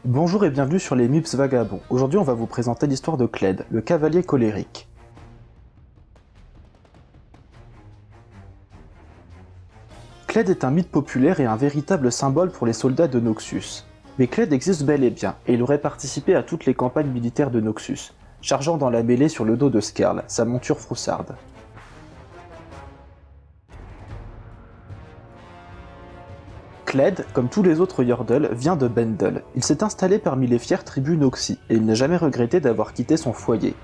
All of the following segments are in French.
Bonjour et bienvenue sur les Mips Vagabonds. Aujourd'hui on va vous présenter l'histoire de Cled, le cavalier colérique. Cled est un mythe populaire et un véritable symbole pour les soldats de Noxus. Mais Cled existe bel et bien, et il aurait participé à toutes les campagnes militaires de Noxus, chargeant dans la mêlée sur le dos de Skarl, sa monture froussarde. Cled, comme tous les autres Yordle, vient de Bendel. Il s'est installé parmi les fières tribus Noxi, et il n'a jamais regretté d'avoir quitté son foyer.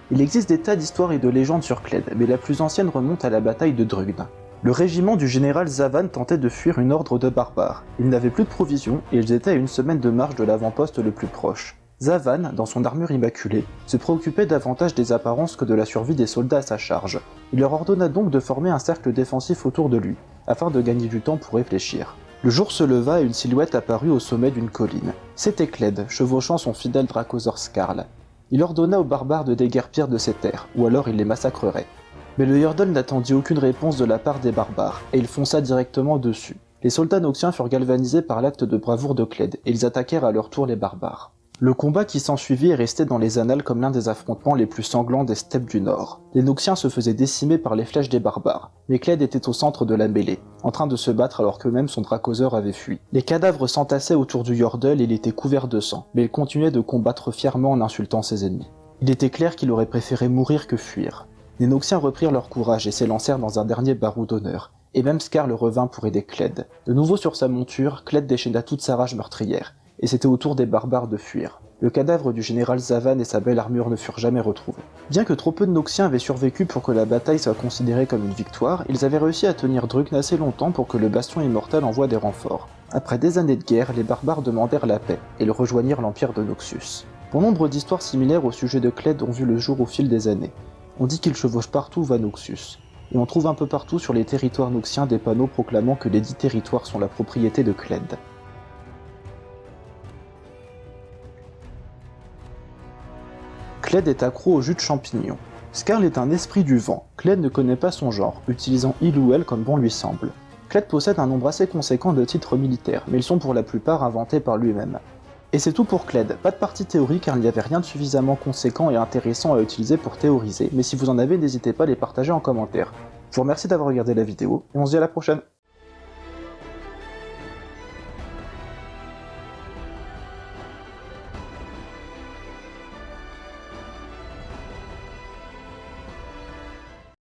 Il existe des tas d'histoires et de légendes sur Cled, mais la plus ancienne remonte à la bataille de Drugn. Le régiment du général Zavan tentait de fuir une horde de barbares. Ils n'avaient plus de provisions, et ils étaient à une semaine de marche de l'avant-poste le plus proche. Zavan, dans son armure immaculée, se préoccupait davantage des apparences que de la survie des soldats à sa charge. Il leur ordonna donc de former un cercle défensif autour de lui, afin de gagner du temps pour réfléchir. Le jour se leva et une silhouette apparut au sommet d'une colline. C'était Cled, chevauchant son fidèle dracosaure Skarl. Il ordonna aux barbares de déguerpir de ces terres, ou alors il les massacrerait. Mais le Yordle n'attendit aucune réponse de la part des barbares, et il fonça directement dessus. Les soldats noxiens furent galvanisés par l'acte de bravoure de Cled, et ils attaquèrent à leur tour les barbares. Le combat qui s'ensuivit est resté dans les annales comme l'un des affrontements les plus sanglants des steppes du Nord. Les Noxiens se faisaient décimer par les flèches des barbares, mais Cled était au centre de la mêlée, en train de se battre alors que même son dracosaure avait fui. Les cadavres s'entassaient autour du Yordle et il était couvert de sang, mais il continuait de combattre fièrement en insultant ses ennemis. Il était clair qu'il aurait préféré mourir que fuir. Les Noxiens reprirent leur courage et s'élancèrent dans un dernier barou d'honneur, et même Skarl revint pour aider Cled. De nouveau sur sa monture, Cled déchaîna toute sa rage meurtrière, et c'était au tour des barbares de fuir. Le cadavre du général Zavan et sa belle armure ne furent jamais retrouvés. Bien que trop peu de Noxiens avaient survécu pour que la bataille soit considérée comme une victoire, ils avaient réussi à tenir Drugn assez longtemps pour que le Bastion Immortel envoie des renforts. Après des années de guerre, les barbares demandèrent la paix, et ils rejoignirent l'empire de Noxus. Bon nombre d'histoires similaires au sujet de Cled ont vu le jour au fil des années. On dit qu'il chevauche partout va Noxus, et on trouve un peu partout sur les territoires noxiens des panneaux proclamant que les 10 territoires sont la propriété de Cled. Cled est accro au jus de champignon. Skarl est un esprit du vent. Cled ne connaît pas son genre, utilisant il ou elle comme bon lui semble. Cled possède un nombre assez conséquent de titres militaires, mais ils sont pour la plupart inventés par lui-même. Et c'est tout pour Cled, pas de partie théorie car il n'y avait rien de suffisamment conséquent et intéressant à utiliser pour théoriser, mais si vous en avez n'hésitez pas à les partager en commentaire. Je vous remercie d'avoir regardé la vidéo, et on se dit à la prochaine.